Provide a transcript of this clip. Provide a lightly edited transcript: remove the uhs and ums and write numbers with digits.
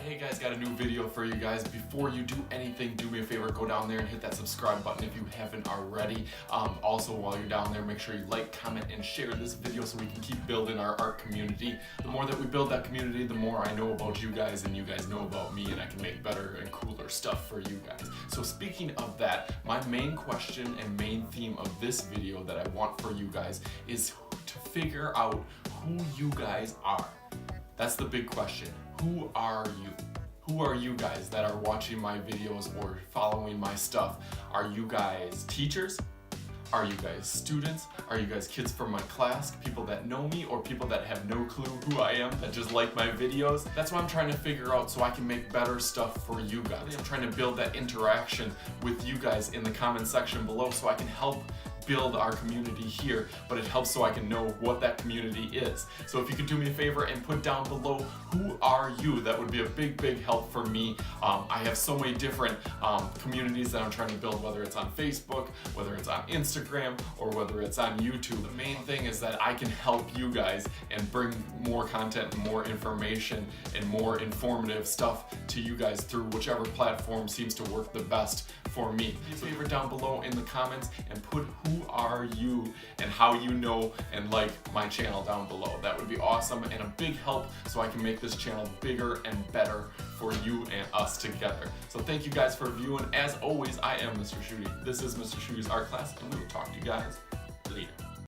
Hey guys, got a new video for you guys. Before you do anything, do me a favor, go down there and hit that subscribe button if you haven't already. Also, while you're down there, make sure you like, comment, and share this video so we can keep building our art community. The more that we build that community, the more I know about you guys and you guys know about me, and I can make better and cooler stuff for you guys. So speaking of that, my main question and main theme of this video that I want for you guys is to figure out who you guys are. That's the big question. Who are you? Who are you guys that are watching my videos or following my stuff? Are you guys teachers? Are you guys students? Are you guys kids from my class? People that know me or people that have no clue who I am that just like my videos? That's what I'm trying to figure out so I can make better stuff for you guys. I'm trying to build that interaction with you guys in the comment section below so I can help build our community here, but it helps so I can know what that community is. So if you could do me a favor and put down below, who are you? That would be a big help for me. I have so many different communities that I'm trying to build, whether it's on Facebook, whether it's on Instagram, or whether it's on YouTube. The main thing is that I can help you guys and bring more content, more information, and more informative stuff to you guys through whichever platform seems to work the best for me. Do me a favor down below in the comments and put who are you and how you know and like my channel down below. That would be awesome and a big help so I can make this channel bigger and better for you and us together. So thank you guys for viewing. As always, I am Mr. Schuette. This is Mr. Schuette's Art Class, and we will talk to you guys